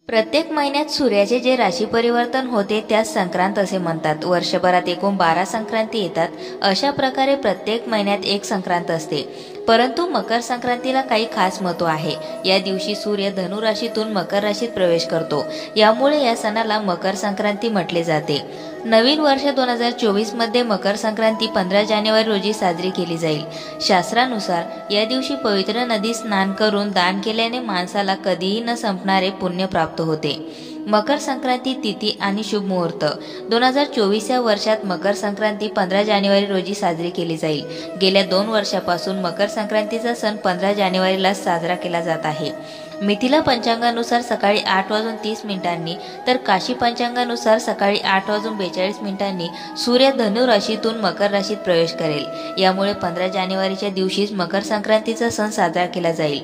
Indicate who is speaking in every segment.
Speaker 1: प्रत्येक महिन्यात सूर्याचे जे राशी परिवर्तन होते त्यास संक्रांत असे म्हणतात। वर्षभरात एकूण 12 संक्रांती येतात। अशा प्रकारे प्रत्येक महिन्यात एक संक्रांत असते। परंतु मकर संक्रांतीला काही खास महत्त्व आहे। या दिवशी सूर्य धनु राशीतून मकर राशीत प्रवेश करतो, यामुळे या सणाला मकर संक्रांती म्हटले जाते। नवीन वर्ष 2024 मध्ये मकर संक्रांती 15 जानेवारी रोजी साजरी केली जाईल। शास्त्रानुसार या दिवशी पवित्र नदीत स्नान करून दान केल्याने माणसाला कधीही न संपणारे पुण्य प्राप्त होते। मकर संक्रांती तिथी आणि शुभ मुहूर्त 2024 या वर्षात मकर संक्रांती 15 जानेवारी रोजी साजरी केली जाईल। गेल्या 2 वर्षापासून मकर संक्रांतीचा सण 15 जानेवारीला साजरा केला जात आहे। मिथिला पंचांगानुसार सकाळी 8:30 तर काशी पंचांगानुसार सकाळी 8:42 सूर्य धनु राशीतून मकर राशीत प्रवेश करेल। यामुळे 15 जानेवारीच्या दिवशीच मकर संक्रांतीचा सण साजरा केला जाईल।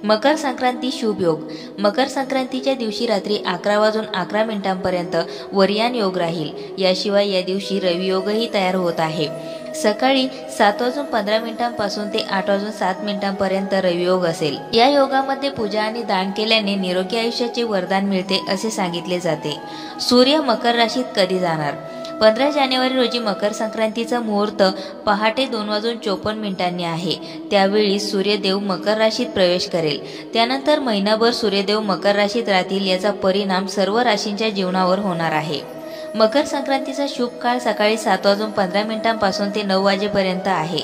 Speaker 1: मकर संक्रांती शुभ योग। मकर संक्रांतीच्या दिवशी रात्री 11:11 पर्यंत वर्यान योग राहील। याशिवाय या दिवशी रवी योगही तयार होत आहे। सकाळी 7:15 पासून ते 8:07 पर्यंत रवी योग असेल। या योगामध्ये पूजा आणि दान केल्याने निरोगी आयुष्याचे वरदान मिळते असे सांगितले जाते। सूर्य मकर राशीत कधी जाणार? 15 जानेवारी रोजी मकर संक्रांतीचा मुहूर्त पहाटे 2:54 आहे। त्यावेळी सूर्यदेव मकर राशीत प्रवेश करेल। त्यानंतर महिनाभर सूर्यदेव मकर राशीत राहतील। याचा परिणाम सर्व राशींच्या जीवनावर होणार आहे। मकर संक्रांतीचा शुभ काळ सकाळी 7:15 पासून ते 9 वाजेपर्यंत आहे।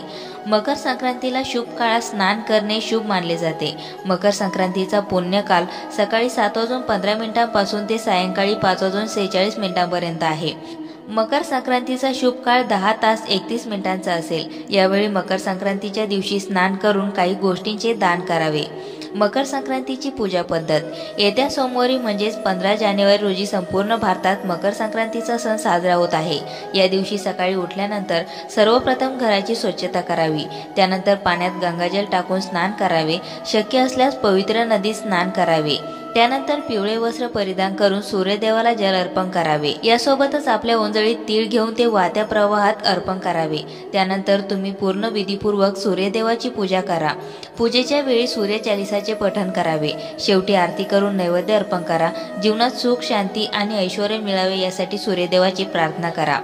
Speaker 1: मकर संक्रांतीला शुभ काळात स्नान करणे शुभ मानले जाते। मकर संक्रांतीचा पुण्यकाल सकाळी 7:15 पासून ते सायंकाळी 5:46 पर्यंत आहे। मकर संक्रांतीचा शुभ काळ 10 तास 31 मिनिटांचा असेल। यावेळी मकर संक्रांतीच्या दिवशी स्नान करून काही गोष्टींचे दान करावे। मकर संक्रांतीची पूजा पद्धत। येत्या सोमवारी म्हणजेच 15 जानेवारी रोजी संपूर्ण भारतात मकर संक्रांतीचा सण साजरा होत आहे। या दिवशी सकाळी उठल्यानंतर सर्वप्रथम घराची स्वच्छता करावी। त्यानंतर पाण्यात गंगाजल टाकून स्नान करावे। शक्य असल्यास पवित्र नदीत स्नान करावे। त्यानंतर पिवळे वस्त्र परिधान करून सूर्यदेवाला जल अर्पण करावे। यासोबतच आपल्या ओंजळीत तीळ घेऊन ते वाहत्या प्रवाहात अर्पण करावे। त्यानंतर तुम्ही पूर्ण विधीपूर्वक सूर्यदेवाची पूजा करा। पूजेच्या वेळी सूर्य चालीसाचे पठण करावे। शेवटी आरती करून नैवेद्य अर्पण करा। जीवनात सुख, शांती आणि ऐश्वर्य मिळावे यासाठी सूर्यदेवाची प्रार्थना करा।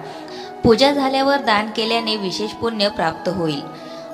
Speaker 1: पूजा झाल्यावर दान केल्याने विशेष पुण्य प्राप्त होईल।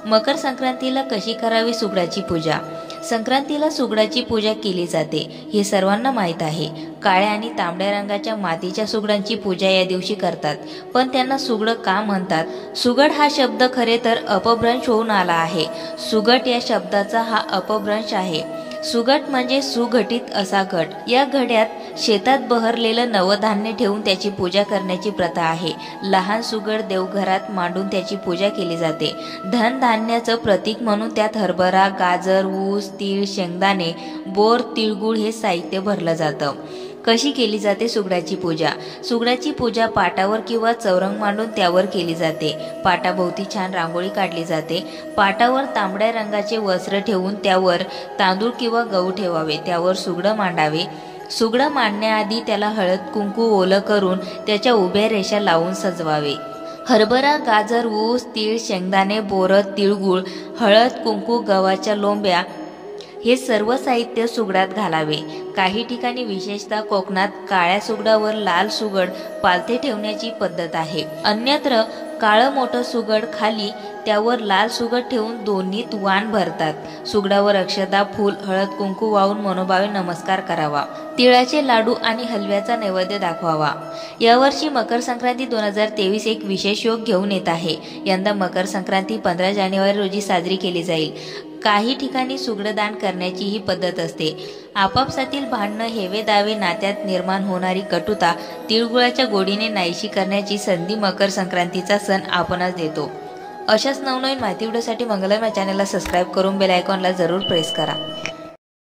Speaker 1: मकर संक्रांतीला कशी करावी सुगडाची पूजा? संक्रांतीला सुगडाची पूजा केली जाते हे सर्वांना माहीत आहे। काळ्या आणि तांबड्या रंगाच्या मातीच्या सुगडांची पूजा या दिवशी करतात। पण त्यांना सुगड का म्हणतात? सुगड हा शब्द खरे तर अपभ्रंश होऊन आला आहे। सुगट या शब्दाचा हा अपभ्रंश आहे। सुगट म्हणजे सुघटित असा घट। या घड्यात शेतात बहरलेलं नवधान्य ठेवून त्याची पूजा करण्याची प्रथा आहे। लहान सुगड देवघरात मांडून त्याची पूजा केली जाते। धनधान्याचं प्रतीक म्हणून त्यात हरभरा, गाजर, ऊस, तीळ, शेंगदाणे, बोर, तिळगुळ हे साहित्य भरलं जातं। कशी केली जाते सुगडाची पूजा? सुगडाची पूजा पाटावर किंवा चौरंग मांडून त्यावर केली जाते। पाटाभोवती छान रांगोळी काढली जाते। पाटावर तांबड्या रंगाचे वस्त्र ठेवून त्यावर तांदूळ किंवा गहू ठेवावे। त्यावर सुगडं मांडावे। सुगडं मांडण्याआधी त्याला हळद कुंकू ओलं करून त्याच्या उभ्या रेषा लावून सजवावे। हरभरा, गाजर, ऊस, तीळ, शेंगदाणे, बोरं, तिळगुळ, हळद कुंकू, गव्हाच्या लोंब्या हे सर्व साहित्य सुगडात घालावे। काही ठिकाणी विशेषतः कोकणात काळ्या सुगडावर लाल सुगड पालथे ठेवण्याची पद्धत आहे। अन्यत्र काळं मोठं सुगड खाली त्यावर लाल सुगड ठेवून दोन्हीत वाण भरतात। सुगडावर अक्षता, फूल, हळद कुंकू वाहून मनोभावे नमस्कार करावा। तिळाचे लाडू आणि हलव्याचा नैवेद्य दाखवावा। यावर्षी मकर संक्रांती 2023 एक विशेष योग घेऊन येत आहे। यंदा मकर संक्रांती 15 जानेवारी रोजी साजरी केली जाईल। काही ठिकाणी सुगडदान करण्याची ही पद्धत असते। आपापसातील भांडणं, हेवे दावे, नात्यात निर्माण होणारी कटुता तिळगुळाच्या गोडीने नाहीशी करण्याची संधी मकर संक्रांतीचा सण आपणास देतो। अशाच नवनवीन माहिती व्हिडिओसाठी मंगलम या चॅनलला सबस्क्राईब करून बेल आयकॉनला जरूर प्रेस करा।